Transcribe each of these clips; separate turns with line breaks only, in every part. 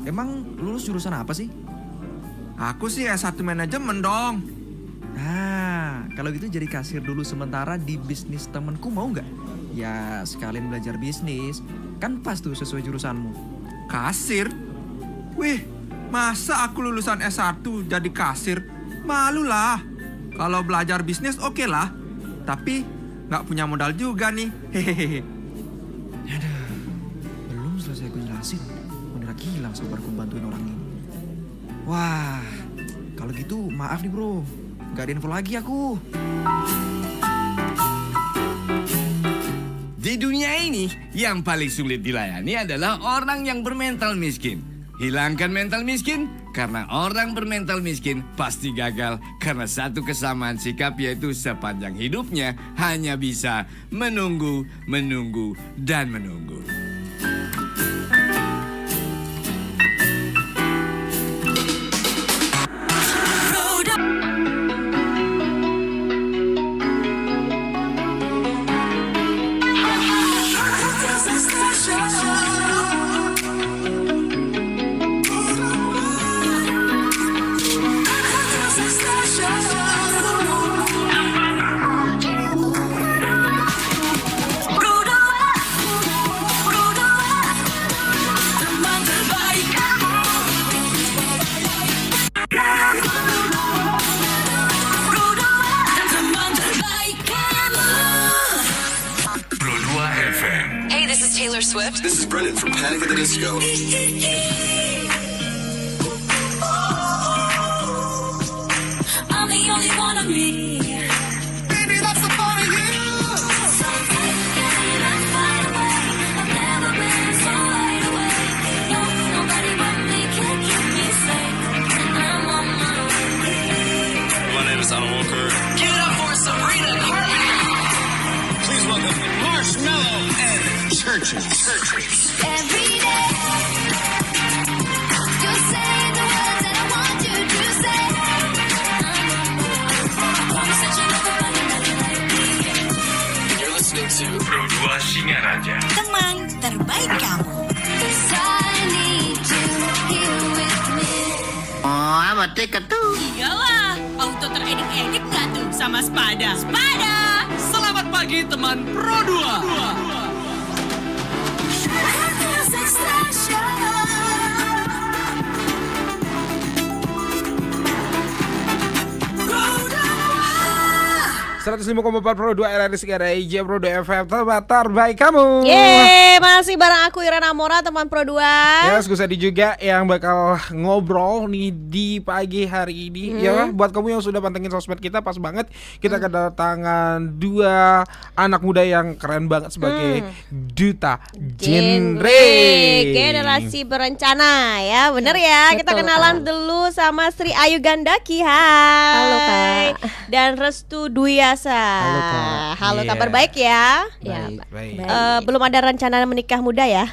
Emang lulus jurusan apa sih?
Aku sih S1 manajemen dong.
Nah, kalau gitu jadi kasir dulu sementara di bisnis temenku mau nggak? Ya sekalian belajar bisnis, kan pas tuh sesuai jurusanmu.
Kasir? Wih, masa aku lulusan S1 jadi kasir? Malu lah. Kalau belajar bisnis oke lah. Tapi nggak punya modal juga nih. Hehehe.
Belum selesai gue jelasin, udah hilang sabarku bantuin orang ini. Wah, kalau gitu maaf nih bro, nggak ada info lagi aku.
Di dunia ini, yang paling sulit dilayani adalah orang yang bermental miskin. Hilangkan mental miskin, karena orang bermental miskin pasti gagal. Karena satu kesamaan sikap yaitu sepanjang hidupnya hanya bisa menunggu, menunggu, dan menunggu.
Hey, this is Taylor Swift.
This is Brendan from Panic at the Disco.
I'm the only one of me. Baby, that's the part of you. So let's fly away. I've never been so wide awake. No, nobody but me can keep me safe. I'm on my way.
My name is Alan Walker.
Give it up for Sabrina Carpenter.
Please welcome Marshmallow and Churches.
Every day, just say the words that I want you to say. I'm such a
You're listening to
Pro 2 Singaraja.
Teman terbaik kamu.
Cause I need you here with me.
Oh, apa tiket tuh?
Iyalah, auto teredit-edit nggak tuh sama Spada? Spada!
Selamat pagi teman Pro 2.
This is special.
105,4 Pro 2 RRI Singaraja Pro 2 FM terbaik kamu.
Yeay, masih bareng aku Irana Mora, teman Pro 2.
Ya, Gusadi juga yang bakal ngobrol nih di pagi hari ini. Ya, buat kamu yang sudah pantengin sosmed kita, pas banget kita kedatangan dua anak muda yang keren banget sebagai duta genre.
Generasi berencana ya, bener ya. Kita kenalan dulu sama Sri Ayu Gandaki. Hai.
Halo, Kak.
Dan Restu Duyasa.
Halo, Kak.
Halo,
Iya.
kabar baik ya.
Baik.
Belum ada rencana menikah muda ya?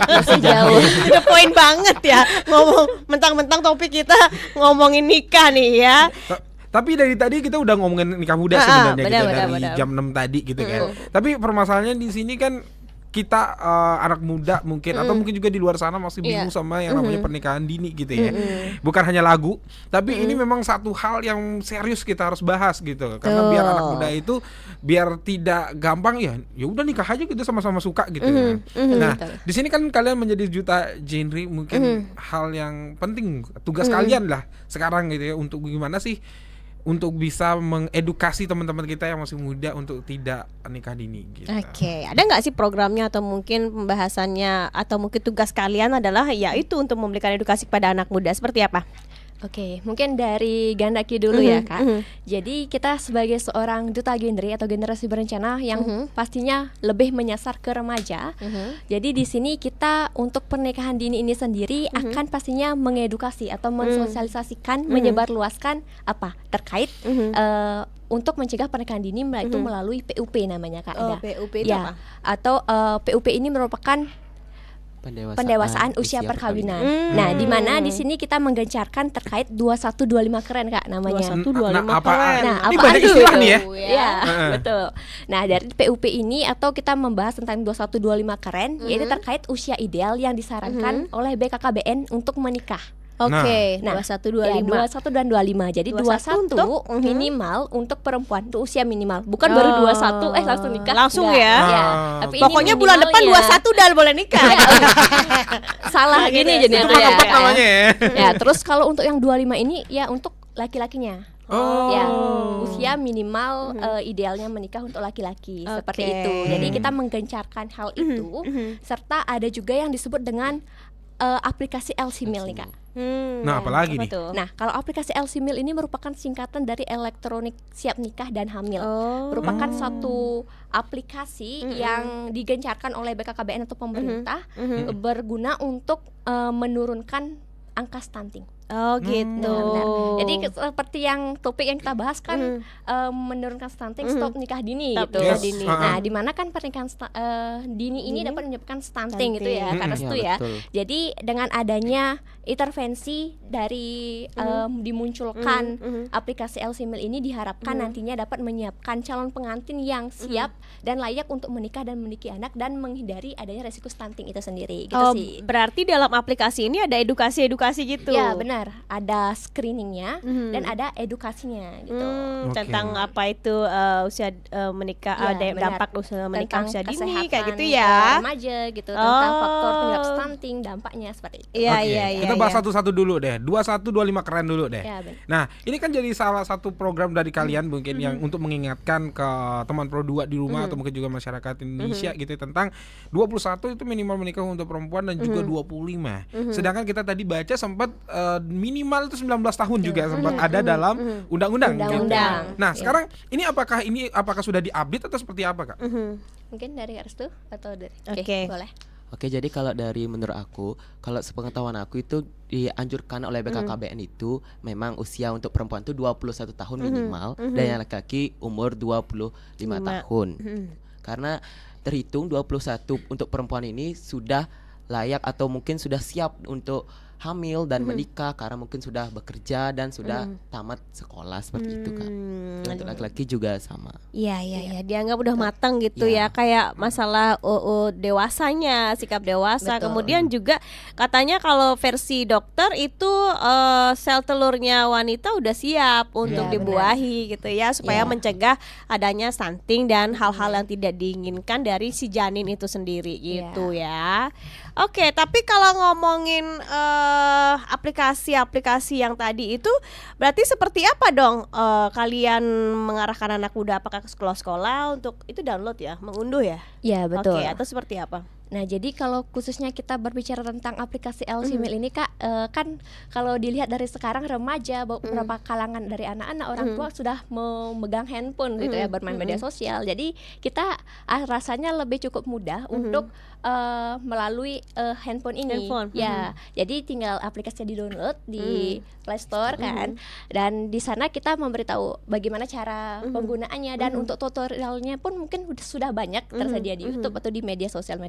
Masih jauh.
The point banget ya. Ngomong mentang-mentang topik kita ngomongin nikah nih ya.
Tapi dari tadi kita udah ngomongin nikah muda sebenarnya gitu, dari jam 6 tadi gitu kan. Tapi permasalahannya di sini kan kita anak muda mungkin atau mungkin juga di luar sana masih bingung sama yang namanya pernikahan dini gitu ya. Bukan hanya lagu, tapi ini memang satu hal yang serius kita harus bahas gitu. Karena biar anak muda itu biar tidak gampang ya udah nikah aja gitu sama-sama suka gitu kan. Nah, di sini kan kalian menjadi duta genre, mungkin hal yang penting tugas kalian lah sekarang gitu ya, untuk gimana sih untuk bisa mengedukasi teman-teman kita yang masih muda untuk tidak nikah dini gitu.
Oke, ada nggak sih programnya atau mungkin pembahasannya atau mungkin tugas kalian adalah yaitu untuk memberikan edukasi kepada anak muda seperti apa?
Oke, mungkin dari Gandaki dulu ya Kak. Jadi kita sebagai seorang duta genre atau generasi berencana yang pastinya lebih menyasar ke remaja. Jadi di sini kita untuk pernikahan dini ini sendiri akan pastinya mengedukasi atau mensosialisasikan, menyebarluaskan apa terkait untuk mencegah pernikahan dini itu melalui PUP namanya Kak.
PUP itu
ya,
apa?
atau PUP ini merupakan pendewasaan usia perkawinan. Nah, di mana di sini kita menggencarkan terkait 2125 keren Kak namanya.
2125
apa?
keren.
Nah,
Ini
apa
banyak
itu?
istilah nih ya.
Iya, betul. Nah, dari PUP ini atau kita membahas tentang 2125 keren, yaitu terkait usia ideal yang disarankan oleh BKKBN untuk menikah.
Oke,
Nah,
2125.
21 dan 25. Jadi
21
21 minimal untuk perempuan itu usia minimal. Bukan baru 21 langsung nikah.
Langsung
Enggak.
ya?
Iya.
Ah.
Tapi ini
Pokoknya bulan depan
minimalnya.
21 udah boleh nikah.
Salah gini jadi
Itu kan tempat namanya ya.
Ya, terus kalau untuk yang 25 ini ya untuk laki-lakinya.
Oh.
Ya, usia minimal idealnya menikah untuk laki-laki seperti
Oke.
itu. Jadi kita menggencarkan hal itu serta ada juga yang disebut dengan aplikasi LC-Mail nih Kak.
Nah, apalagi nih?
tuh?
Nah, kalau aplikasi LC-Mail ini merupakan singkatan dari elektronik siap nikah dan hamil. Merupakan suatu aplikasi yang digencarkan oleh BKKBN atau pemerintah berguna untuk menurunkan angka stunting.
Oh gitu.
Benar. Jadi seperti yang topik yang kita bahas kan menurunkan stunting, stop nikah dini
Stop
gitu.
nikah dini.
Nah, di mana kan pernikahan dini ini dapat menyebabkan stunting gitu ya, Kak Restu ya. Jadi dengan adanya intervensi dari dimunculkan aplikasi LC-Mail ini diharapkan nantinya dapat menyiapkan calon pengantin yang siap dan layak untuk menikah dan memiliki anak dan menghindari adanya resiko stunting itu sendiri gitu sih.
Berarti dalam aplikasi ini ada edukasi-edukasi gitu.
Ya benar, ada screeningnya dan ada edukasinya gitu.
Tentang apa itu usia menikah,
Ya,
ada
benar.
dampak usia menikah
Tentang
usia dini
kesehatan,
kayak gitu ya.
remaja gitu, tentang
Oh.
faktor penyebab stunting, dampaknya seperti itu.
Iya
Oke,
iya iya.
kita bahas
iya.
satu-satu dulu deh. 2125 keren dulu deh.
Ya, benar.
Nah, ini kan jadi salah satu program dari kalian mungkin yang untuk mengingatkan ke teman Pro 2 di rumah atau mungkin juga masyarakat Indonesia gitu tentang 21 itu minimal menikah untuk perempuan dan juga 25. Sedangkan kita tadi baca sempat minimal itu 19 tahun juga sempat ada dalam undang-undang. gitu.
Undang-undang.
Nah,
Ya.
sekarang ini apakah sudah diupdate atau seperti apa, Kak?
Mungkin dari Restu atau dari
Oke.
boleh.
Oke, jadi kalau dari menurut aku, kalau sepengetahuan aku itu dianjurkan oleh BKKBN itu memang usia untuk perempuan itu 21 tahun minimal dan yang laki-laki umur 25 tahun. Karena terhitung 21 untuk perempuan ini sudah layak atau mungkin sudah siap untuk hamil dan menikah karena mungkin sudah bekerja dan sudah tamat sekolah seperti itu, Kak. Untuk laki-laki juga sama.
Iya iya iya, dianggap udah matang gitu ya, kayak masalah dewasanya, sikap dewasa.
Betul.
Kemudian juga katanya kalau versi dokter itu sel telurnya wanita udah siap untuk
Ya,
dibuahi gitu ya, supaya
Ya.
mencegah adanya stunting dan hal-hal yang tidak diinginkan dari si janin itu sendiri gitu ya. Oke, tapi kalau ngomongin aplikasi-aplikasi yang tadi itu berarti seperti apa dong kalian mengarahkan anak muda, apakah ke sekolah-sekolah untuk itu download ya, mengunduh ya?
Ya, betul.
Oke, atau seperti apa?
Nah, jadi kalau khususnya kita berbicara tentang aplikasi LC-Mail ini Kak, kan kalau dilihat dari sekarang remaja, beberapa kalangan dari anak-anak, orang tua sudah memegang handphone gitu ya, bermain media sosial. Jadi kita rasanya lebih cukup mudah untuk melalui handphone ini.
Handphone.
Ya, jadi tinggal aplikasinya di-download di Play Store kan. Dan di sana kita memberitahu bagaimana cara penggunaannya dan untuk tutorialnya pun mungkin sudah banyak tersedia di YouTube atau di media sosial.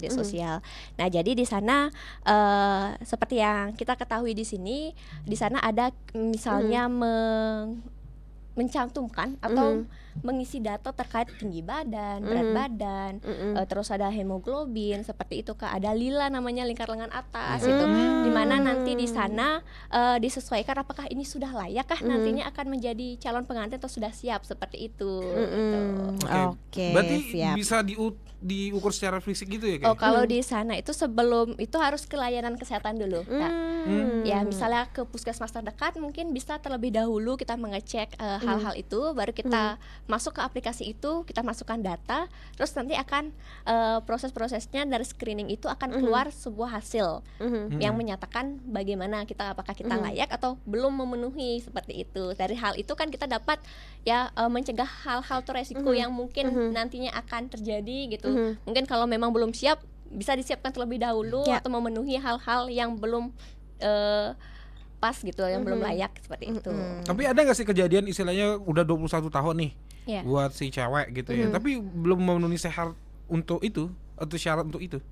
Nah, jadi di sana seperti yang kita ketahui di sini, di sana ada misalnya mencantumkan atau mengisi data terkait tinggi badan, berat badan, terus ada hemoglobin seperti itu Kak. Ada lila namanya, lingkar lengan atas itu, dimana nanti di sana disesuaikan apakah ini sudah layak kah nantinya akan menjadi calon pengantin atau sudah siap seperti itu. Gitu.
Oke,
Berarti
siap.
bisa diukur secara fisik gitu ya, Kak?
Oh, kalau di sana itu sebelum itu harus ke layanan kesehatan dulu, Kak. Ya, misalnya ke puskesmas terdekat mungkin bisa terlebih dahulu kita mengecek hal-hal itu, baru kita masuk ke aplikasi itu, kita masukkan data, terus nanti akan proses-prosesnya dari screening itu akan keluar sebuah hasil yang menyatakan bagaimana apakah kita layak atau belum memenuhi seperti itu. Dari hal itu kan kita dapat ya mencegah hal-hal tuh resiko yang mungkin nantinya akan terjadi gitu. Mungkin kalau memang belum siap bisa disiapkan terlebih dahulu atau memenuhi hal-hal yang belum pas gitu, yang belum layak seperti itu.
Tapi ada nggak sih kejadian istilahnya udah 21 tahun nih buat si cewek gitu ya, tapi belum memenuhi syarat untuk itu atau syarat untuk itu?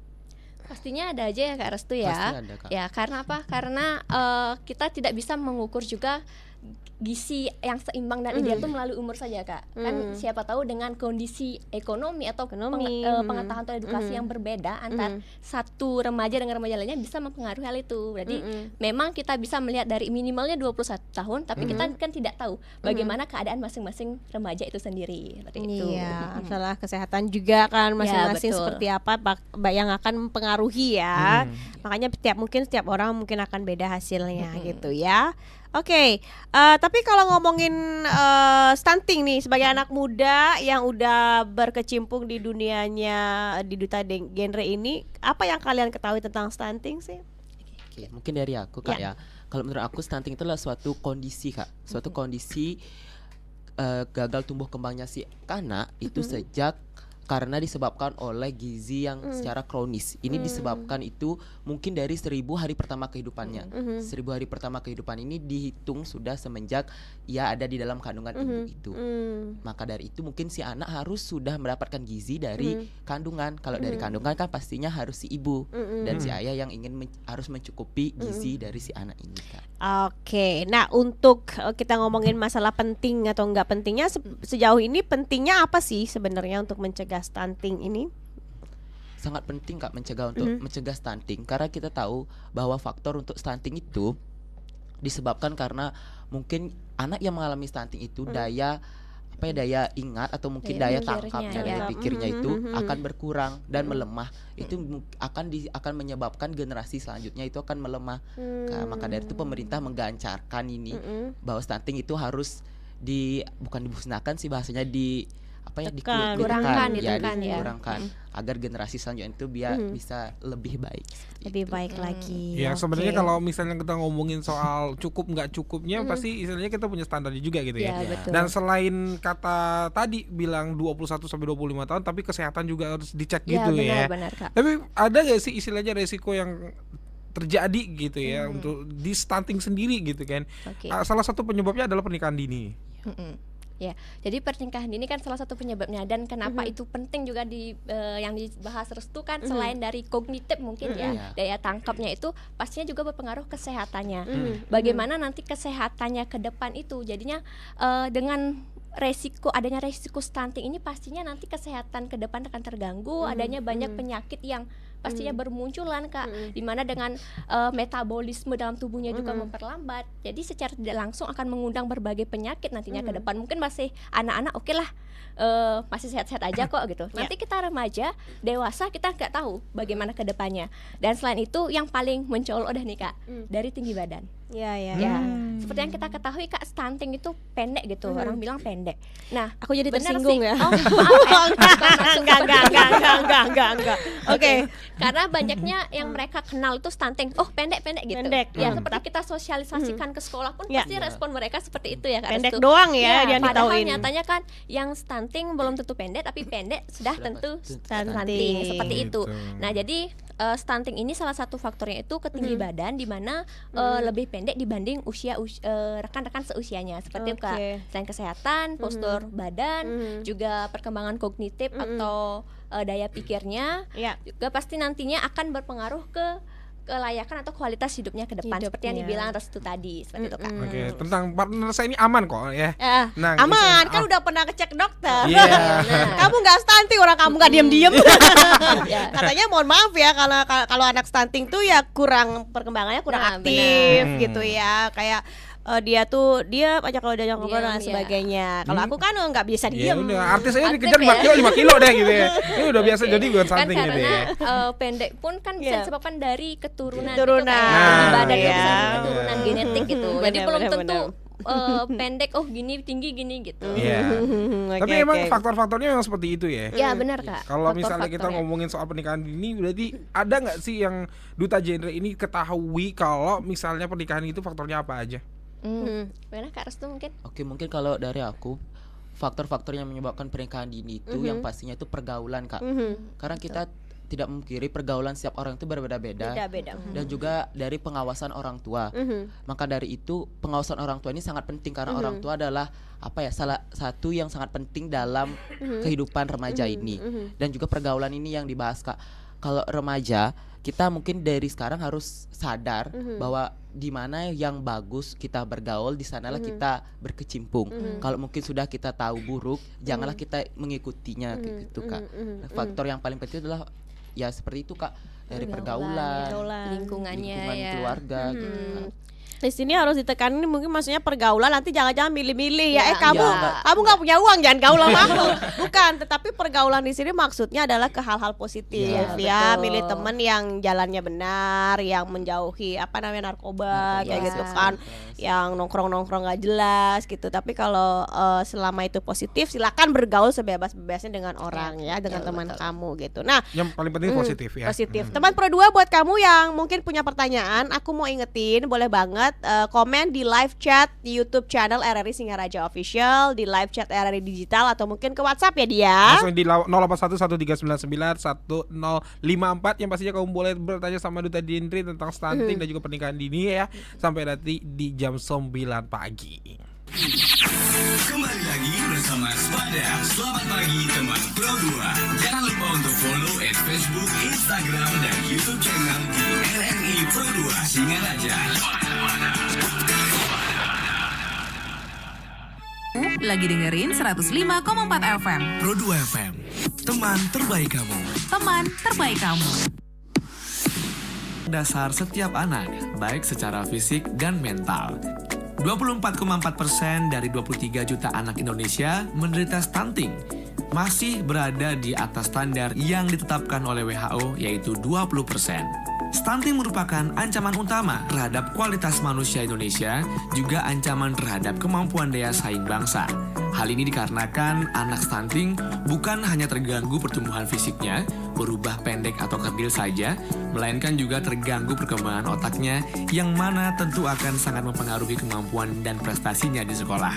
Pastinya ada aja ya Kak Restu ya.
Pasti ada, Kak.
Ya karena apa? Karena kita tidak bisa mengukur juga gizi yang seimbang dan ideal itu melalui umur saja Kak. Kan siapa tahu dengan kondisi ekonomi atau pengetahuan atau edukasi yang berbeda antar satu remaja dengan remaja lainnya bisa mempengaruhi hal itu. Berarti memang kita bisa melihat dari minimalnya 21 tahun, tapi kita kan tidak tahu bagaimana keadaan masing-masing remaja itu sendiri. Seperti itu.
Iya, masalah kesehatan juga kan masing-masing
betul.
seperti apa yang akan mempengaruhi ya. Makanya setiap orang mungkin akan beda hasilnya gitu ya. Oke, tapi kalau ngomongin stunting nih sebagai anak muda yang udah berkecimpung di dunianya di Duta Genre ini, apa yang kalian ketahui tentang stunting sih?
Oke, mungkin dari aku Kak ya. Kalau menurut aku stunting itu adalah suatu kondisi Kak, suatu kondisi gagal tumbuh kembangnya si anak itu sejak karena disebabkan oleh gizi yang secara kronis. Ini disebabkan itu mungkin dari 1000 hari pertama kehidupannya. 1000 hari pertama kehidupan ini dihitung sudah semenjak ia ada di dalam kandungan ibu itu. Maka dari itu mungkin si anak harus sudah mendapatkan gizi dari kandungan. Kalau dari kandungan kan pastinya harus si ibu dan si ayah yang ingin harus mencukupi gizi dari si anak ini Kak.
Oke, nah untuk kita ngomongin masalah penting atau enggak pentingnya sejauh ini pentingnya apa sih sebenarnya untuk mencegah stunting ini?
Sangat penting Kak mencegah stunting karena kita tahu bahwa faktor untuk stunting itu disebabkan karena mungkin anak yang mengalami stunting itu daya ingat atau mungkin daya tangkapnya, daya pikirnya itu akan berkurang dan melemah. Itu akan menyebabkan generasi selanjutnya itu akan melemah. Maka dari itu pemerintah menggencarkan ini bahwa stunting itu harus bukan dimusnahkan sih bahasanya dikurangkan agar generasi selanjutnya itu bisa lebih baik.
Lebih baik lagi.
Ya sebenarnya kalau misalnya kita ngomongin soal cukup nggak cukupnya pasti istilahnya kita punya standarnya juga gitu ya.
Betul.
Dan selain kata tadi bilang 21 sampai 25 tahun tapi kesehatan juga harus dicek gitu ya.
Benar, Kak.
Tapi ada nggak sih istilahnya resiko yang terjadi gitu ya untuk di stunting sendiri gitu kan. Salah satu penyebabnya adalah pernikahan dini.
Ya, jadi pernikahan dini kan salah satu penyebabnya dan kenapa itu penting juga yang dibahas Restu kan selain dari kognitif mungkin daya tangkapnya itu pastinya juga berpengaruh kesehatannya. Bagaimana nanti kesehatannya ke depan itu jadinya dengan adanya resiko stunting ini pastinya nanti kesehatan ke depan akan terganggu, adanya banyak penyakit yang pastinya bermunculan Kak, dimana dengan metabolisme dalam tubuhnya juga memperlambat, jadi secara tidak langsung akan mengundang berbagai penyakit nantinya ke depan. Mungkin masih anak-anak oke lah, masih sehat-sehat aja kok gitu. Nanti kita remaja, dewasa kita nggak tahu bagaimana ke depannya. Dan selain itu yang paling mencolok dah nih Kak, dari tinggi badan. Ya, seperti yang kita ketahui Kak, stunting itu pendek gitu, orang bilang pendek. Nah,
aku jadi
bener
tersinggung
sih.
ya.
Oh, maaf ya.
Enggak. Oke.
Karena banyaknya yang mereka kenal itu stunting, pendek gitu. Ya, seperti kita sosialisasikan ke sekolah pun pasti respon mereka seperti itu ya Kak.
Pendek doang ya yang
padahal
ditauin.
nyatanya kan yang stunting belum tentu pendek, tapi pendek sudah tentu stunting seperti itu. Nah, jadi stunting ini salah satu faktornya itu ketinggi badan, di mana lebih pendek dibanding rekan-rekan seusianya seperti itu Kak. Selain kesehatan, postur badan, juga perkembangan kognitif atau daya pikirnya, juga pasti nantinya akan berpengaruh ke kelayakan atau kualitas hidupnya ke depan seperti yang dibilang Restu tadi seperti itu Kak.
Oke, tentang partner saya ini aman kok ya.
Nah, aman, kan udah pernah ngecek dokter.
Nah.
Kamu nggak stunting, orang kamu nggak diem-diem. Katanya mohon maaf ya kalau anak stunting tuh ya perkembangannya kurang aktif gitu ya, kayak dia banyak kalau dia ngobrol dan sebagainya. Kalau aku kan nggak biasa diem.
Udah, artis saya dikejar 4 kilo deh gitu ya. Ini udah biasa jadi bukan stunting gitu ya.
Pendek pun kan bisa disebabkan dari keturunan.
Badan
bisa keturunan genetik gitu. Jadi belum tentu pendek gini tinggi gini gitu.
Tapi emang faktor-faktornya memang seperti itu ya.
Ya benar Kak.
Kalau misalnya kita ngomongin soal pernikahan dini, berarti ada nggak sih yang Duta Genre ini ketahui kalau misalnya pernikahan itu faktornya apa aja?
Mana Kak Restu mungkin?
Oke, mungkin kalau dari aku faktor-faktor yang menyebabkan pernikahan dini itu yang pastinya itu pergaulan Kak. Karena kita tidak memungkiri pergaulan setiap orang itu berbeda-beda dan juga dari pengawasan orang tua. Maka dari itu pengawasan orang tua ini sangat penting karena orang tua adalah salah satu yang sangat penting dalam kehidupan remaja ini. Dan juga pergaulan ini yang dibahas Kak. kalau remaja kita mungkin dari sekarang harus sadar bahwa di mana yang bagus kita bergaul, di sanalah kita berkecimpung. Kalau mungkin sudah kita tahu buruk, janganlah kita mengikutinya gitu Kak. Faktor yang paling penting adalah ya seperti itu Kak, dari pergaulan,
lingkungannya
lingkungan
ya.
keluarga gitu Kak.
Di sini harus ditekanin mungkin maksudnya pergaulan, nanti jangan-jangan milih-milih ya.
Ya,
Kamu
ya.
kamu nggak punya uang jangan gaul sama aku. Bukan, tetapi pergaulan di sini maksudnya adalah ke hal-hal positif ya,
Ya, betul.
milih teman yang jalannya benar, yang menjauhi apa namanya narkoba kayak gitu kan, yang nongkrong-nongkrong nggak jelas gitu. Tapi kalau selama itu positif, silakan bergaul sebebas-bebasnya dengan orang ya, dengan teman kamu gitu. Nah,
Yang paling penting positif ya.
positif. Teman Pro 2 buat kamu yang mungkin punya pertanyaan, aku mau ingetin, boleh banget komen di live chat di YouTube channel RRI Singaraja Official, di live chat RRI Digital, atau mungkin ke WhatsApp ya dia.
Langsung di 0811399154 yang pastinya kamu boleh bertanya sama Duta Dindri tentang stunting dan juga pernikahan dini ya, sampai nanti di jam 9 pagi.
Kembali lagi bersama Spada. Selamat pagi teman Pro 2. Jangan lupa untuk follow Facebook, Instagram, dan YouTube channel di RRI Pro 2 Singaraja.
Lagi dengerin 105,4 FM.
Pro 2 FM, teman terbaik kamu.
Teman terbaik kamu.
Dasar setiap anak, baik secara fisik dan mental. 24,4% dari 23 juta anak Indonesia menderita stunting, masih berada di atas standar yang ditetapkan oleh WHO, yaitu 20%. Stunting merupakan ancaman utama terhadap kualitas manusia Indonesia, juga ancaman terhadap kemampuan daya saing bangsa. Hal ini dikarenakan anak stunting bukan hanya terganggu pertumbuhan fisiknya, berubah pendek atau kerdil saja, melainkan juga terganggu perkembangan otaknya, yang mana tentu akan sangat mempengaruhi kemampuan dan prestasinya di sekolah.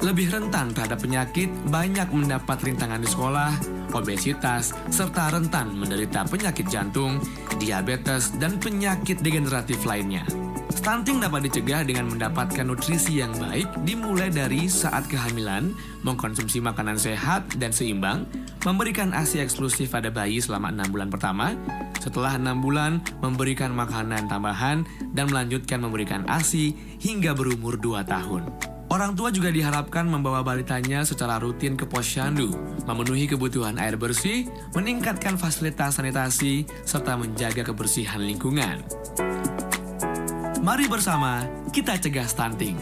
Lebih rentan terhadap penyakit, banyak mendapat rintangan di sekolah, obesitas, serta rentan menderita penyakit jantung, diabetes, dan penyakit degeneratif lainnya. Stunting dapat dicegah dengan mendapatkan nutrisi yang baik, dimulai dari saat kehamilan, mengkonsumsi makanan sehat dan seimbang, memberikan ASI eksklusif pada bayi selama 6 bulan pertama, setelah 6 bulan memberikan makanan tambahan, dan melanjutkan memberikan ASI hingga berumur 2 tahun. Orang tua juga diharapkan membawa balitanya secara rutin ke posyandu, memenuhi kebutuhan air bersih, meningkatkan fasilitas sanitasi, serta menjaga kebersihan lingkungan. Mari bersama kita cegah stunting.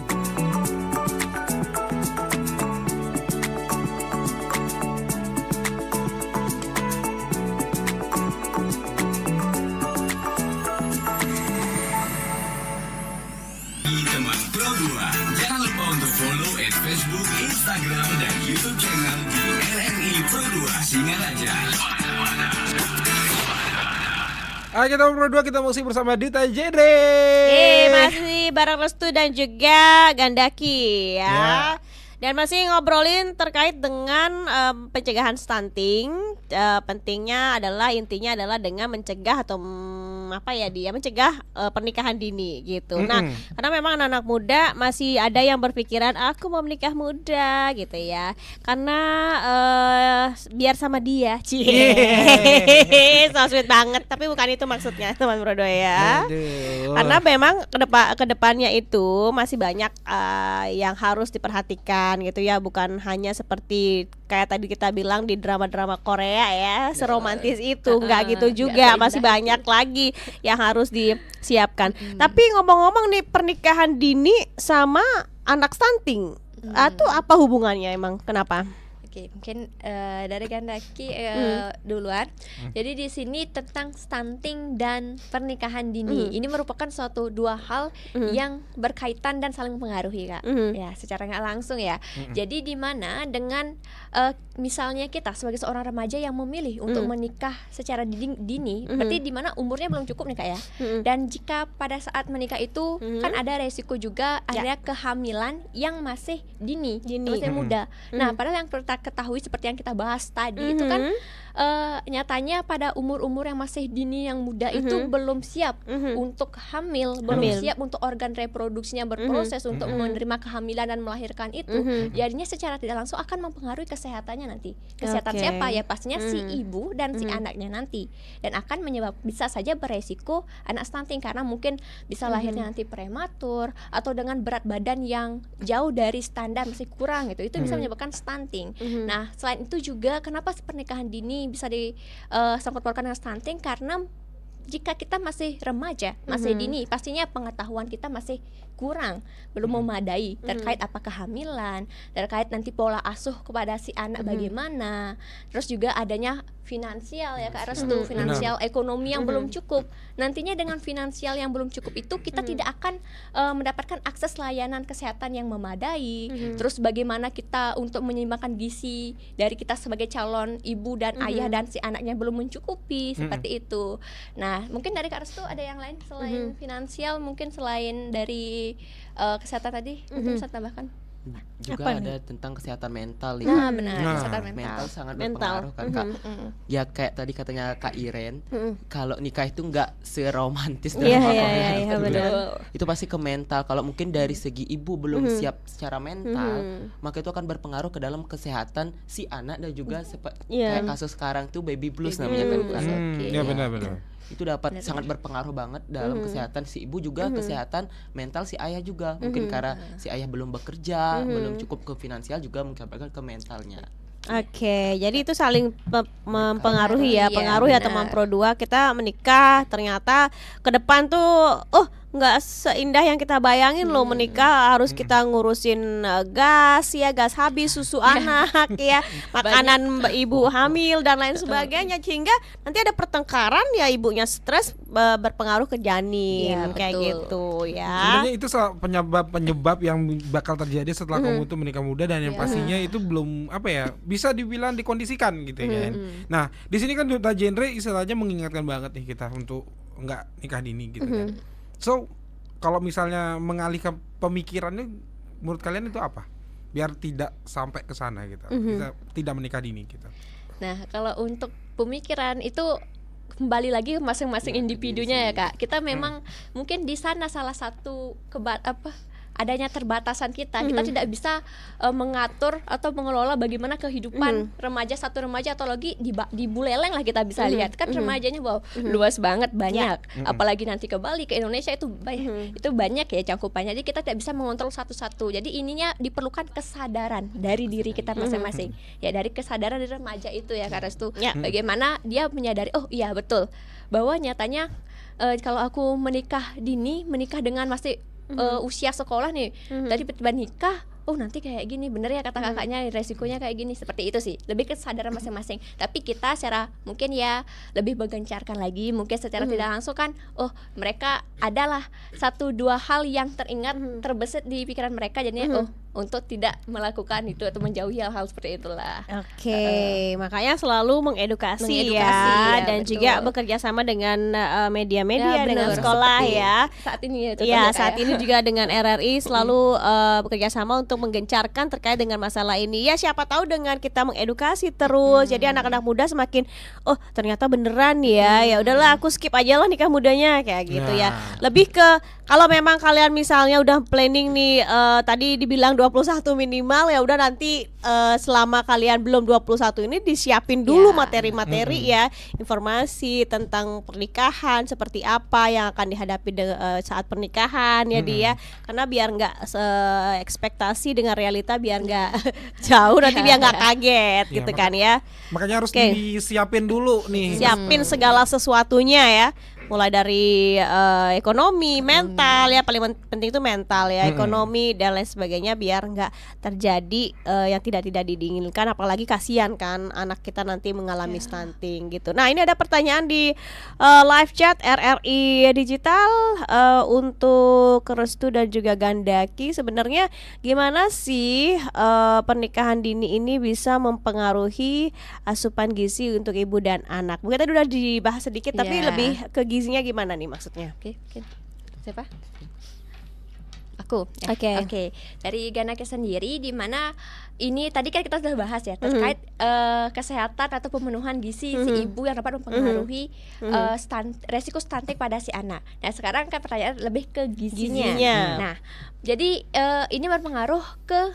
Teman Pro 2. Jangan lupa untuk follow Facebook, Instagram, dan YouTube channel di RRI Pro 2 Singaraja.
Kita Pro 2, kita musik bersama Duta Dindri.
Masih bareng Restu dan juga Gandaki ya. Dan masih ngobrolin terkait dengan pencegahan stunting. Pentingnya adalah, intinya adalah dengan mencegah atau mencegah pernikahan dini gitu. Nah, karena memang anak-anak muda masih ada yang berpikiran aku mau menikah muda gitu ya. Karena biar sama dia. So sweet banget, tapi bukan itu maksudnya teman Brodo ya. Karena memang kedepannya itu masih banyak yang harus diperhatikan gitu ya, bukan hanya seperti kayak tadi kita bilang di drama-drama Korea ya, seromantis itu, nggak gitu juga, masih banyak lagi yang harus disiapkan. Tapi ngomong-ngomong nih, pernikahan dini sama anak stunting, atau apa hubungannya emang? Kenapa?
Oke, mungkin dari Gandaki duluan. Jadi di sini tentang stunting dan pernikahan dini. Ini merupakan suatu dua hal yang berkaitan dan saling mempengaruhi, Kak. Ya, secara nggak langsung ya. Jadi di mana dengan misalnya kita sebagai seorang remaja yang memilih untuk menikah secara dini, berarti di mana umurnya belum cukup nih, Kak ya. Dan jika pada saat menikah itu kan ada resiko juga ada kehamilan yang masih dini. Masih muda. Nah, padahal yang ketahui seperti yang kita bahas tadi itu kan nyatanya pada umur-umur yang masih dini yang muda itu belum siap untuk hamil, belum siap untuk organ reproduksinya berproses untuk menerima kehamilan dan melahirkan itu. Jadinya secara tidak langsung akan mempengaruhi kesehatannya nanti. Kesehatan siapa? Ya pastinya si ibu dan si anaknya nanti. Dan akan bisa saja beresiko anak stunting karena mungkin bisa lahirnya nanti prematur atau dengan berat badan yang jauh dari standar, masih kurang gitu. Itu bisa menyebabkan stunting. Nah, selain itu juga kenapa pernikahan dini bisa disangkut pautkan dengan stunting, karena jika kita masih remaja, masih dini, pastinya pengetahuan kita masih kurang, belum memadai terkait apakah kehamilan, terkait nanti pola asuh kepada si anak bagaimana, terus juga adanya finansial ya Kak Restu, finansial ekonomi yang belum cukup. Nantinya dengan finansial yang belum cukup itu kita tidak akan mendapatkan akses layanan kesehatan yang memadai. Terus bagaimana kita untuk menyeimbangkan gizi dari kita sebagai calon ibu dan ayah dan si anaknya belum mencukupi, seperti itu. Nah, mungkin dari Kak Restu ada yang lain selain finansial, mungkin selain dari kesehatan tadi, mungkin bisa tambahkan?
Juga ada tentang kesehatan mental nih.
Nah, benar, kesehatan
mental sangat berpengaruh kan Kak. Ya kayak tadi katanya Kak Iren, kalau nikah itu nggak seromantis dan itu pasti ke mental. Kalau mungkin dari segi ibu belum siap secara mental, maka itu akan berpengaruh ke dalam kesehatan si anak dan juga kayak kasus sekarang tuh baby blues namanya kan.
Iya benar-benar.
Itu dapat sangat berpengaruh banget dalam kesehatan si ibu juga kesehatan mental si ayah juga. Mungkin karena si ayah belum bekerja, belum cukup ke finansial juga mencapai ke mentalnya.
Oke, jadi itu saling mempengaruhi ya, pengaruh ya teman Pro 2. Kita menikah ternyata ke depan tuh nggak seindah yang kita bayangin loh. Menikah harus kita ngurusin gas habis, susu anak ya, makanan ibu hamil dan lain sebagainya, sehingga nanti ada pertengkaran ya, ibunya stres, berpengaruh ke janin kayak gitu ya.
Sebenarnya itu penyebab yang bakal terjadi setelah kamu itu menikah muda dan yang pastinya itu belum bisa dibilang dikondisikan gitu kan. Nah, di sini kan Duta Genre istilahnya mengingatkan banget nih kita untuk nggak nikah dini gitu kan. So, kalau misalnya mengalihkan pemikirannya, menurut kalian itu apa? Biar tidak sampai ke sana gitu, bisa tidak menikah dini gitu.
Nah, kalau untuk pemikiran itu kembali lagi masing-masing individunya ya Kak. Kita memang mungkin di sana salah satu adanya terbatasan kita tidak bisa mengatur atau mengelola bagaimana kehidupan satu remaja atau lagi di Buleleng lah kita bisa lihat kan remajanya luas banget, banyak. Apalagi nanti ke Bali, ke Indonesia itu banyak ya cangkupannya. Jadi kita tidak bisa mengontrol satu-satu. Jadi ininya diperlukan kesadaran dari diri kita masing-masing. Ya dari kesadaran dari remaja itu ya Kak Restu. Bagaimana dia menyadari iya betul bahwa nyatanya kalau aku menikah dini, menikah dengan masih usia sekolah nih, tadi tiba-tiba nikah, nanti kayak gini, bener ya kata kakaknya, resikonya kayak gini, seperti itu sih. Lebih kesadaran masing-masing. Tapi kita secara mungkin ya lebih menggencarkan lagi, mungkin secara tidak langsung kan, mereka adalah 1-2 hal yang teringat, terbesit di pikiran mereka, jadinya untuk tidak melakukan itu atau menjauhi hal-hal seperti itulah.
Oke, makanya selalu mengedukasi ya, dan betul. Juga bekerja sama dengan media-media, dengan sekolah ya.
Saat ini
saat ini juga dengan RRI selalu bekerja sama untuk menggencarkan terkait dengan masalah ini. Ya siapa tahu dengan kita mengedukasi terus, jadi anak-anak muda semakin ternyata beneran ya. Ya udahlah aku skip aja lah nikah mudanya kayak gitu ya. Lebih ke kalau memang kalian misalnya udah planning nih tadi dibilang 21 minimal, ya udah nanti selama kalian belum 21 ini disiapin dulu materi-materi ya, informasi tentang pernikahan seperti apa yang akan dihadapi saat pernikahan ya dia, karena biar nggak ekspektasi dengan realita, biar nggak jauh nanti, biar nggak kaget gitu kan ya.
Makanya harus disiapin dulu nih.
Siapin segala sesuatunya ya. Mulai dari ekonomi, mental ya, paling penting itu mental ya, ekonomi dan lain sebagainya, biar nggak terjadi yang tidak diinginkan, apalagi kasihan kan anak kita nanti mengalami stunting gitu. Nah ini ada pertanyaan di live chat RRI Digital untuk Restu dan juga Gandaki, sebenarnya gimana sih pernikahan dini ini bisa mempengaruhi asupan gizi untuk ibu dan anak? Mungkin tadi udah dibahas sedikit, tapi lebih ke gizinya gimana nih maksudnya?
Oke. Siapa? Aku. Oke. Dari Ganaki sendiri, di mana ini tadi kan kita sudah bahas ya terkait kesehatan atau pemenuhan gizi si ibu yang dapat mempengaruhi resiko stunting pada si anak. Nah sekarang kan pertanyaan lebih ke gizinya. Nah jadi ini berpengaruh ke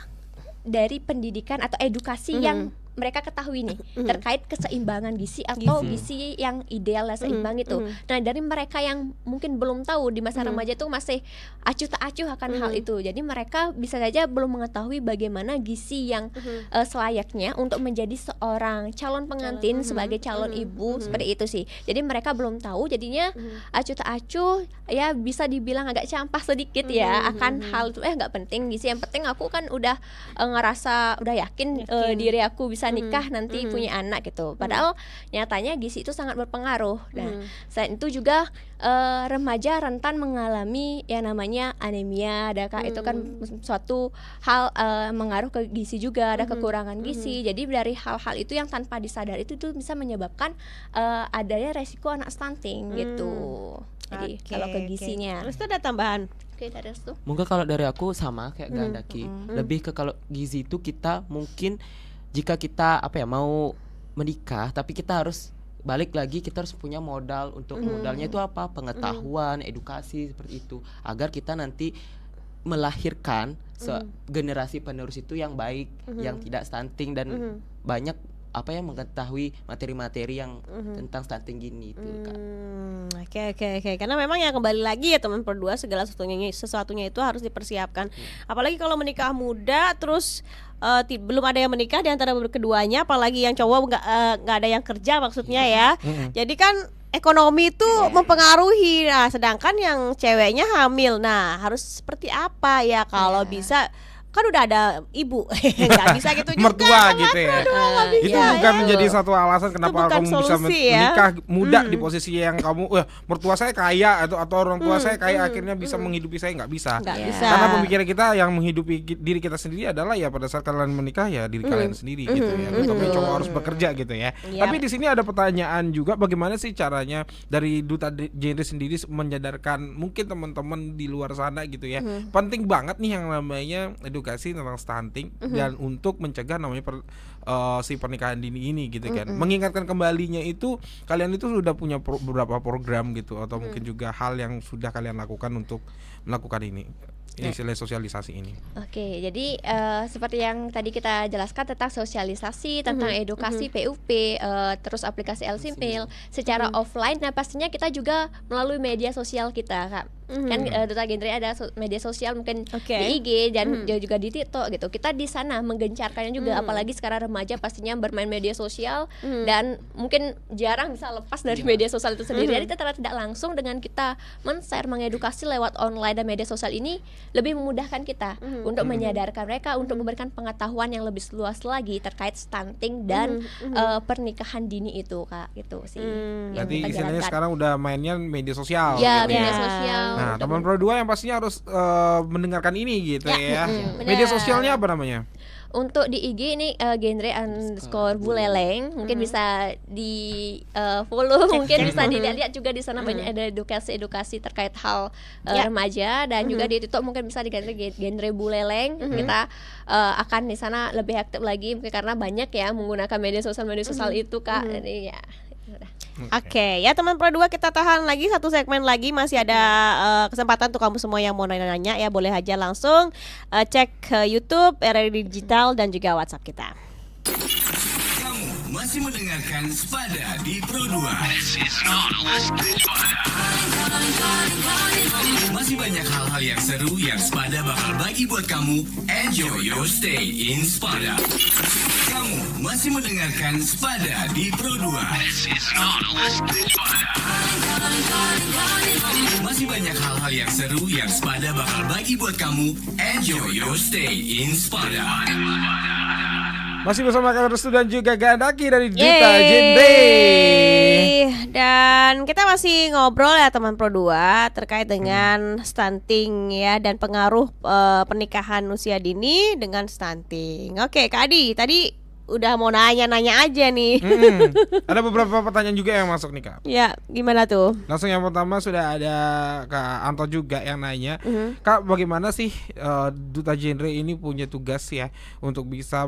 dari pendidikan atau edukasi yang mereka ketahui nih terkait keseimbangan gizi atau gizi yang ideal dan seimbang itu. Nah dari mereka yang mungkin belum tahu di masa remaja itu masih acuh tak acuh akan hal itu. Jadi mereka bisa saja belum mengetahui bagaimana gizi yang selayaknya untuk menjadi seorang calon pengantin sebagai calon ibu seperti itu sih. Jadi mereka belum tahu, jadinya acuh tak acuh ya, bisa dibilang agak campah sedikit ya akan hal itu. Nggak penting gizi, yang penting aku kan udah ngerasa udah yakin diri aku bisa nikah nanti punya anak gitu. Padahal nyatanya gizi itu sangat berpengaruh. Nah, selain itu juga remaja rentan mengalami yang namanya anemia, itu kan suatu hal mengaruh ke gizi juga, ada kekurangan gizi. Jadi dari hal-hal itu yang tanpa disadari itu bisa menyebabkan adanya resiko anak stunting gitu. Jadi kalau ke gizinya.
Terus itu ada tambahan.
Dari itu.
Mungkin kalau dari aku sama kayak Gandaki. Lebih ke kalau gizi itu kita mungkin jika kita mau menikah, tapi kita harus balik lagi, kita harus punya modal. Untuk modalnya itu apa? Pengetahuan, edukasi seperti itu, agar kita nanti melahirkan generasi penerus itu yang baik, yang tidak stunting dan banyak mengetahui materi-materi yang tentang stunting gini itu Kak.
Oke. Karena memang ya kembali lagi ya teman berdua, segala sesuatunya itu harus dipersiapkan. Apalagi kalau menikah muda terus belum ada yang menikah di antara keduanya, apalagi yang cowok nggak ada yang kerja maksudnya ya. Jadi kan ekonomi itu mempengaruhi. Nah, sedangkan yang ceweknya hamil, nah harus seperti apa ya kalau bisa. Kan udah ada ibu, nggak bisa gitu juga
mertua gitu ya. Itu bukan menjadi satu alasan kenapa kamu bisa menikah muda di posisi yang kamu mertua saya kaya atau orang tua saya kaya akhirnya bisa menghidupi saya, nggak bisa. Karena pemikiran kita yang menghidupi diri kita sendiri adalah ya pada saat kalian menikah ya diri kalian sendiri gitu ya. Tapi cowok harus bekerja gitu ya. Tapi di sini ada pertanyaan juga, bagaimana sih caranya dari Duta Genre sendiri menyadarkan mungkin teman-teman di luar sana gitu ya. Penting banget nih yang namanya edukasi tentang stunting dan untuk mencegah namanya si pernikahan dini ini gitu kan. Mengingatkan kembalinya itu, kalian itu sudah punya beberapa program gitu atau mungkin juga hal yang sudah kalian lakukan untuk melakukan ini sosialisasi ini.
Oke, jadi seperti yang tadi kita jelaskan tentang sosialisasi, tentang edukasi PUP, terus aplikasi LSIMPIL secara offline. Nah pastinya kita juga melalui media sosial kita Kak. Kan Duta Genre ada media sosial mungkin di IG dan juga di TikTok gitu. Kita di sana menggencarkannya juga, apalagi sekarang remaja pastinya bermain media sosial dan mungkin jarang bisa lepas dari media sosial itu sendiri. Jadi secara tidak langsung dengan kita men-share, mengedukasi lewat online dan media sosial ini lebih memudahkan kita untuk menyadarkan mereka, untuk memberikan pengetahuan yang lebih luas lagi terkait stunting dan pernikahan dini itu Kak, gitu sih.
Berarti istilahnya sekarang udah mainnya media sosial.
Ya, media sosial.
Nah, teman Pro 2 yang pastinya harus mendengarkan ini gitu ya. Media sosialnya apa namanya?
Untuk di IG ini genre_buleleng, mungkin bisa di follow, mungkin bisa dilihat juga di sana banyak ada edukasi terkait hal remaja, dan juga di TikTok mungkin bisa di genre buleleng. Kita akan di sana lebih aktif lagi mungkin karena banyak ya menggunakan media sosial itu Kak. Jadi ya.
Oke, ya teman Pro 2, kita tahan lagi satu segmen lagi, masih ada kesempatan untuk kamu semua yang mau nanya-nanya ya, boleh aja langsung cek ke YouTube, RRI Digital dan juga WhatsApp kita.
Kamu masih mendengarkan Spada di Pro 2. Masih banyak hal-hal yang seru yang Spada bakal bagi buat kamu. Enjoy your stay in Spada. Kamu masih mendengarkan Spada di Pro 2. Masih banyak hal-hal yang seru yang Spada bakal bagi buat kamu. Enjoy your stay in Spada.
Masih bersama Kak Restu dan juga Gandaki dari Duta Genre.
Dan kita masih ngobrol ya teman Pro 2 terkait dengan stunting ya, dan pengaruh pernikahan usia dini dengan stunting. Oke Kak Adi, tadi udah mau nanya-nanya aja nih.
Ada beberapa pertanyaan juga yang masuk nih Kak.
Ya, gimana tuh?
Langsung yang pertama sudah ada Kak Anto juga yang nanya, Kak bagaimana sih Duta Genre ini punya tugas ya untuk bisa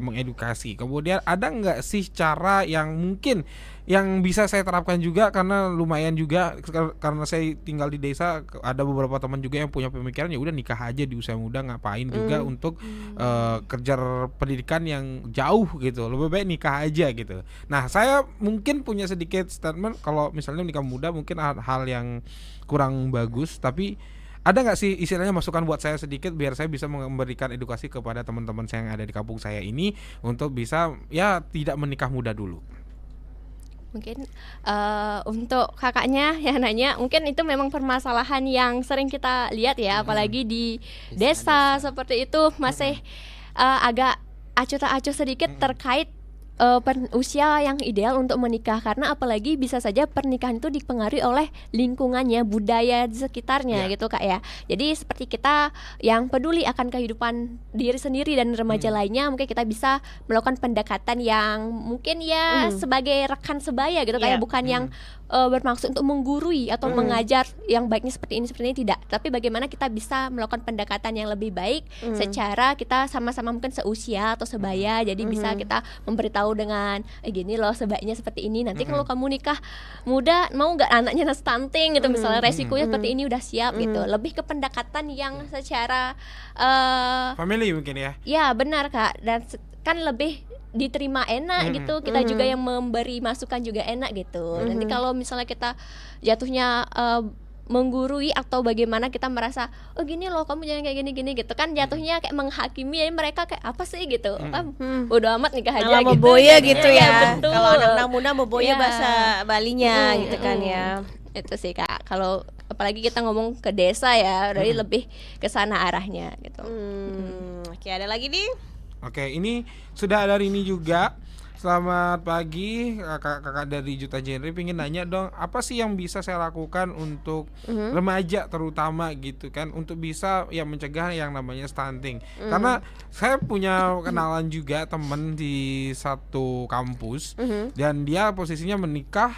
mengedukasi. Kemudian ada nggak sih cara yang mungkin yang bisa saya terapkan juga, karena lumayan juga karena saya tinggal di desa, ada beberapa teman juga yang punya pemikiran ya udah nikah aja di usia muda, ngapain juga untuk kejar pendidikan yang jauh gitu, lebih baik nikah aja gitu. Nah saya mungkin punya sedikit statement kalau misalnya nikah muda mungkin hal yang kurang bagus, tapi ada nggak sih istilahnya masukan buat saya sedikit biar saya bisa memberikan edukasi kepada teman-teman saya yang ada di kampung saya ini untuk bisa ya tidak menikah muda dulu.
Mungkin untuk kakaknya yang nanya, mungkin itu memang permasalahan yang sering kita lihat ya, apalagi di desa seperti itu masih agak acuh tak acuh sedikit terkait usia yang ideal untuk menikah, karena apalagi bisa saja pernikahan itu dipengaruhi oleh lingkungannya, budaya di sekitarnya gitu Kak ya. Jadi seperti kita yang peduli akan kehidupan diri sendiri dan remaja lainnya, mungkin kita bisa melakukan pendekatan yang mungkin ya sebagai rekan sebaya gitu kayak bukan yang bermaksud untuk menggurui atau mengajar yang baiknya seperti ini tidak, tapi bagaimana kita bisa melakukan pendekatan yang lebih baik secara kita sama-sama mungkin seusia atau sebaya, jadi bisa kita memberitahu dengan gini loh sebaiknya seperti ini, nanti kalau kamu nikah muda mau nggak anaknya stunting gitu misalnya, resikonya seperti ini udah siap gitu, lebih ke pendekatan yang secara
family mungkin ya.
Ya benar Kak, dan kan lebih diterima enak gitu, kita juga yang memberi masukan juga enak gitu. Nanti kalau misalnya kita jatuhnya menggurui atau bagaimana kita merasa oh gini loh kamu jangan kayak gini gitu kan, jatuhnya kayak menghakimi, jadi mereka kayak apa sih gitu, bodo amat nikah aja
Ala
gitu.
meboya gitu ya.
Betul.
Kalau anak muda meboya
Ya.
bahasa Balinya gitu kan ya.
Itu sih Kak, kalau apalagi kita ngomong ke desa ya, dari lebih ke sana arahnya gitu.
Oke, ada lagi nih.
Oke, ini sudah ada Rini juga. Selamat pagi, kakak dari Duta Genre. Pengen nanya dong, apa sih yang bisa saya lakukan untuk remaja terutama gitu kan, untuk bisa ya mencegah yang namanya stunting. Karena saya punya kenalan juga temen di satu kampus dan dia posisinya menikah,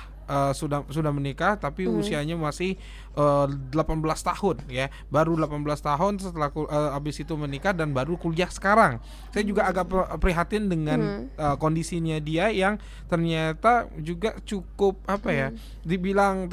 sudah menikah tapi usianya masih 18 tahun ya, baru 18 tahun setelah habis itu menikah dan baru kuliah sekarang. Saya juga agak prihatin dengan kondisinya dia yang ternyata juga cukup apa ya, dibilang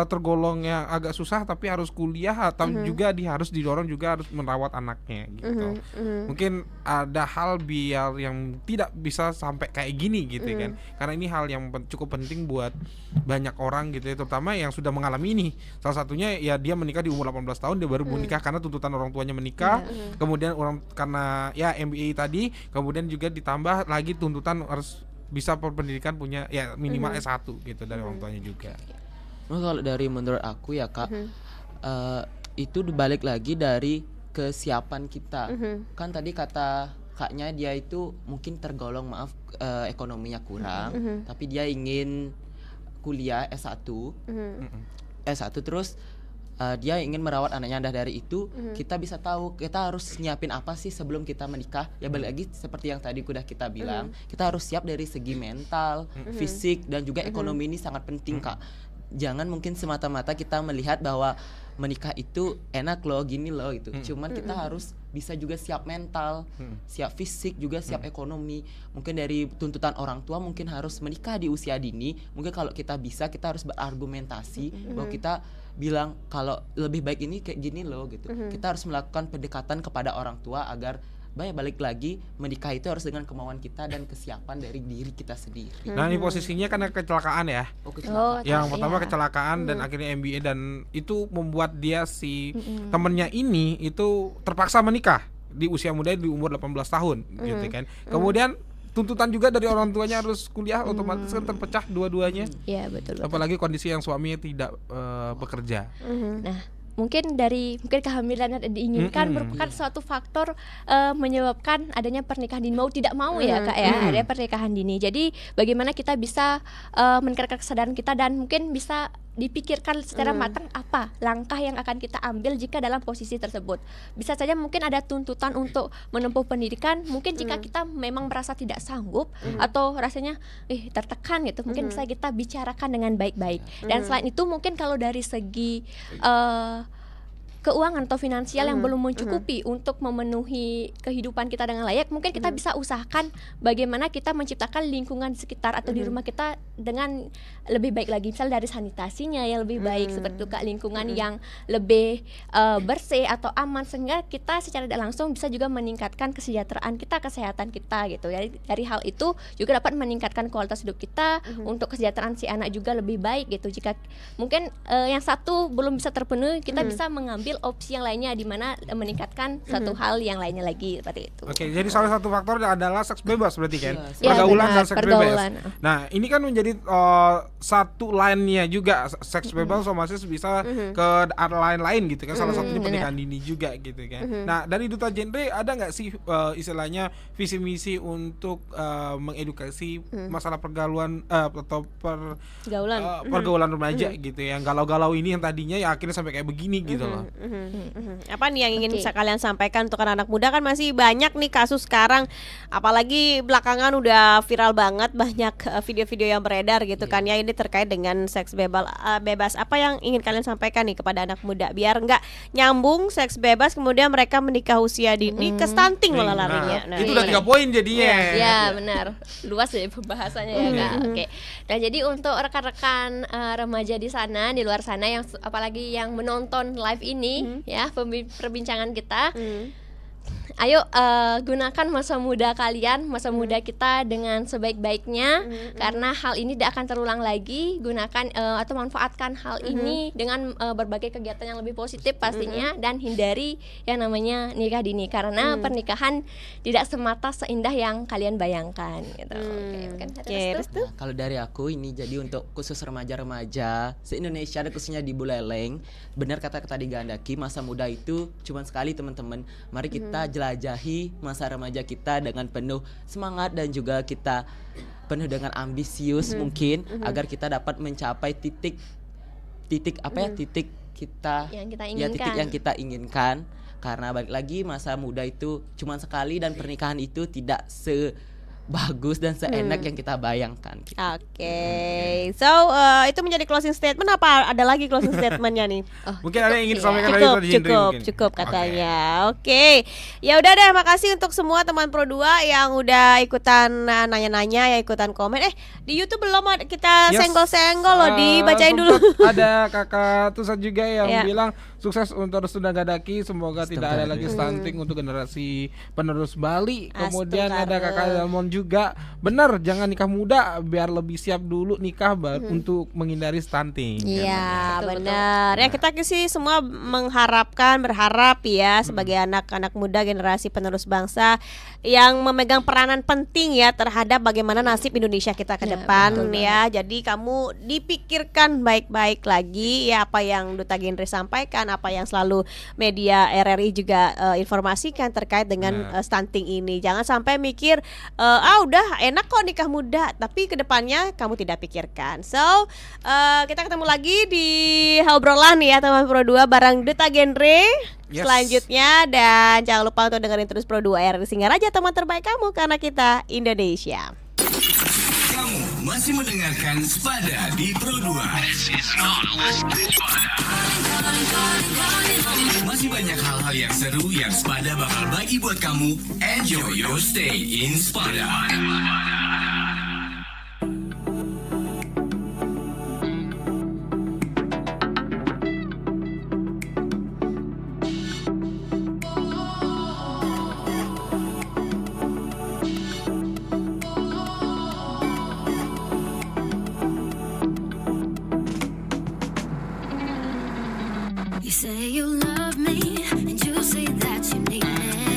tergolong yang agak susah tapi harus kuliah atau juga dia harus didorong juga harus merawat anaknya gitu. Mungkin ada hal biar yang tidak bisa sampai kayak gini gitu kan, karena ini hal yang cukup penting buat banyak orang gitu ya, terutama yang sudah mengalami ini. Salah satunya ya dia menikah di umur 18 tahun, dia baru menikah karena tuntutan orang tuanya menikah, kemudian orang karena ya MBA tadi, kemudian juga ditambah lagi tuntutan harus bisa pendidikan punya ya minimal S1 gitu dari orang tuanya juga.
Kalau dari menurut aku ya Kak, itu dibalik lagi dari kesiapan kita. Kan tadi kata kaknya dia itu mungkin tergolong ekonominya kurang, tapi dia ingin kuliah S1 terus dia ingin merawat anaknya. Dari itu kita bisa tahu kita harus nyiapin apa sih sebelum kita menikah. Ya balik lagi seperti yang tadi udah kita bilang, kita harus siap dari segi mental, fisik dan juga ekonomi. Ini sangat penting Kak. Jangan mungkin semata-mata kita melihat bahwa menikah itu enak loh, gini loh gitu. Cuman kita harus bisa juga siap mental, siap fisik, juga siap ekonomi. Mungkin dari tuntutan orang tua mungkin harus menikah di usia dini. Mungkin kalau kita bisa, kita harus berargumentasi bahwa kita bilang kalau lebih baik ini kayak gini loh gitu. Kita harus melakukan pendekatan kepada orang tua agar balik lagi menikah itu harus dengan kemauan kita dan kesiapan dari diri kita sendiri.
Nah ini posisinya karena kecelakaan ya. Yang pertama kecelakaan dan akhirnya MBA, dan itu membuat dia si temennya ini itu terpaksa menikah di usia muda di umur 18 tahun gitu kan. Kemudian tuntutan juga dari orang tuanya harus kuliah, otomatis kan terpecah dua-duanya.
Iya betul.
Apalagi kondisi yang suaminya tidak bekerja.
Nah mungkin kehamilan yang diinginkan merupakan suatu faktor menyebabkan adanya pernikahan dini, mau tidak mau ya Kak ya, ada pernikahan dini. Jadi bagaimana kita bisa meningkatkan kesadaran kita dan mungkin bisa dipikirkan secara matang apa langkah yang akan kita ambil jika dalam posisi tersebut. Bisa saja mungkin ada tuntutan untuk menempuh pendidikan, mungkin jika kita memang merasa tidak sanggup atau rasanya tertekan gitu, mungkin bisa kita bicarakan dengan baik-baik. Dan selain itu mungkin kalau dari segi keuangan atau finansial yang belum mencukupi untuk memenuhi kehidupan kita dengan layak, mungkin kita bisa usahakan bagaimana kita menciptakan lingkungan di sekitar atau di rumah kita dengan lebih baik lagi, misal dari sanitasinya yang lebih baik, seperti itu Kak, lingkungan yang lebih bersih atau aman, sehingga kita secara tidak langsung bisa juga meningkatkan kesejahteraan kita, kesehatan kita gitu ya. Dari hal itu juga dapat meningkatkan kualitas hidup kita, untuk kesejahteraan si anak juga lebih baik gitu. Jika mungkin yang satu belum bisa terpenuhi, kita bisa mengambil opsi yang lainnya di mana meningkatkan satu hal yang lainnya lagi seperti itu.
Oke, jadi salah satu faktor adalah seks bebas berarti kan?
Ya,
Pergaulan
benar,
dan seks
pergaulan.
bebas. Nah, ini kan menjadi satu lainnya juga, seks bebas otomatis bisa ke lain-lain gitu kan. Salah satunya pernikahan dini juga gitu kan. Nah, dari Duta Genre ada nggak sih istilahnya visi misi untuk mengedukasi masalah pergaulan atau pergaulan remaja gitu, yang galau-galau ini yang tadinya ya akhirnya sampai kayak begini gitu loh.
Apa nih yang ingin kalian sampaikan untuk anak muda? Kan masih banyak nih kasus sekarang, apalagi belakangan udah viral banget, banyak video-video yang beredar gitu kan ya, ini terkait dengan seks bebas. Apa yang ingin kalian sampaikan nih kepada anak muda biar nggak nyambung seks bebas kemudian mereka menikah usia dini ke stunting malah larinya.
Itu udah 3 poin jadinya.
Ya benar, luas ya pembahasannya ya Kak. Oke. Nah jadi untuk rekan-rekan remaja di sana, di luar sana yang apalagi yang menonton live ini ya perbincangan kita, ayo gunakan masa muda kalian, masa muda kita dengan sebaik-baiknya, karena hal ini tidak akan terulang lagi. Gunakan atau manfaatkan hal ini dengan berbagai kegiatan yang lebih positif pastinya, dan hindari yang namanya nikah dini, karena pernikahan tidak semata seindah yang kalian bayangkan gitu.
Nah, kalau dari aku ini jadi untuk khusus remaja-remaja se-Indonesia dan khususnya di Buleleng, benar kata-kata di Gandaki, masa muda itu cuma sekali teman-teman. Mari kita jelajahi masa remaja kita dengan penuh semangat dan juga kita penuh dengan ambisius mungkin agar kita dapat mencapai titik kita
yang kita
ya titik yang kita inginkan, karena balik lagi masa muda itu cuma sekali dan pernikahan itu tidak bagus dan seenak yang kita bayangkan gitu.
Oke. So itu menjadi closing statement. Apa ada lagi closing statementnya nih?
Mungkin ada yang ingin disampaikan dari Duta Genre.
Cukup katanya. Oke. Ya udah deh, makasih untuk semua teman Pro 2 yang udah ikutan nanya-nanya, ya ikutan komen. Di YouTube belum ada, kita senggol-senggol loh, dibacain dulu.
Ada Kakak Tusat juga yang bilang sukses untuk Restu dan Gandaki, semoga tidak ada lagi stunting untuk generasi penerus Bali. Kemudian ada Kakak Dalmon juga, benar jangan nikah muda, biar lebih siap dulu nikah untuk menghindari stunting.
Iya benar. Ya kita sih semua berharap ya sebagai anak-anak muda generasi penerus bangsa yang memegang peranan penting ya terhadap bagaimana nasib Indonesia kita ke depan ya. Jadi kamu dipikirkan baik-baik lagi ya apa yang Duta Genre sampaikan, apa yang selalu media RRI juga informasikan terkait dengan stunting ini. Jangan sampai mikir udah enak kok nikah muda, tapi kedepannya kamu tidak pikirkan. So kita ketemu lagi di obrolan ya teman Pro 2 bareng Duta Genre selanjutnya, dan jangan lupa untuk dengerin terus Pro 2 RRI Singaraja, teman terbaik kamu karena kita Indonesia.
Kamu masih mendengarkan Spada di Pro 2. Masih banyak hal-hal yang seru yang Spada bakal bagi buat kamu. Enjoy your stay in Spada.